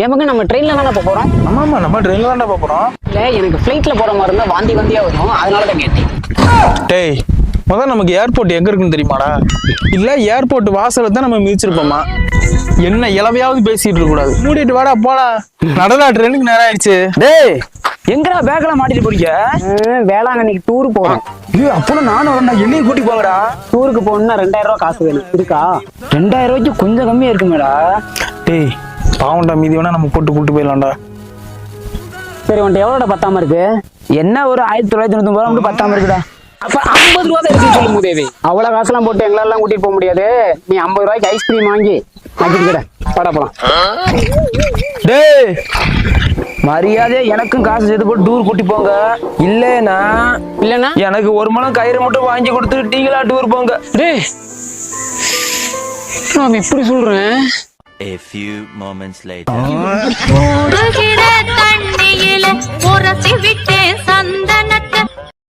ஏன் நம்ம ட்ரெயின்ல தானே போறோம்? ஆமா நம்ம ட்ரெயின்ல தானே போறோம். இல்ல எனக்கு ஃபிளைட்ல போற மாதிரி இருந்தா வாந்தியா வரும், அதனாலதான் கேட்டேன். டேய் முதல்ல நமக்கு ஏர்போர்ட் எங்க இருக்குன்னு தெரியுமாடா? இல்ல ஏர்போர்ட் வாசல்ல தான் நம்ம மிதிச்சிருப்போமா? என்ன இளவையாவது பேசிட்டு இருக்க கூடாது. மூடிட்டு வாடா போலாம். நடடா ட்ரெயினுக்கு நேரம் ஆயிடுச்சு. டேய் எங்கடா பேக்கெல்லாம் மாட்டிட்டு போறீங்க? வேளாங்கண்ணிக்கு டூர் போறோம். ஐயோ அப்போ நானும் வரேன்டா, என்னையும் கூட்டி போங்கடா. டூருக்கு போகணும்னா 2000 ரூபாய் காசு வேணும். இருக்கா? 2000 ரூபாய்க்கு கொஞ்சம் கம்மியா இருக்குமேடா. டேய் பாவண்டா, மீதி வேணா நம்ம கூட்டு போயிடலாம்டா. சரி உன்ட்ட எவ்வளோட பத்தாம இருக்கு? என்ன ஒரு 1999 ரூபா மட்டும் பத்தாம இருக்குடா. அப்ப 50 ரூபா தான் இருக்குன்னு சொல்லும் போதேவி. அவ்வளவு காசுலாம் போட்டு எங்களெல்லாம் கூட்டிட்டு போக முடியாது. நீ 50 ரூபாய்க்கு ஐஸ்கிரீம் வாங்கி வாங்கிட்டு பட போலாம். டேய் மரியாதை எனக்கும் காசு சேர்த்து போட்டு டூர் கூட்டி போங்க. இல்லைன்னா எனக்கு ஒரு மணம் கயிறு மட்டும் வாங்கி கொடுத்துட்டு நீங்களா டூர் போங்க. டேய் நான் இப்படி சொல்றேன். A few moments later. ஓடுகிற தண்ணியில உரசி விட்டேன்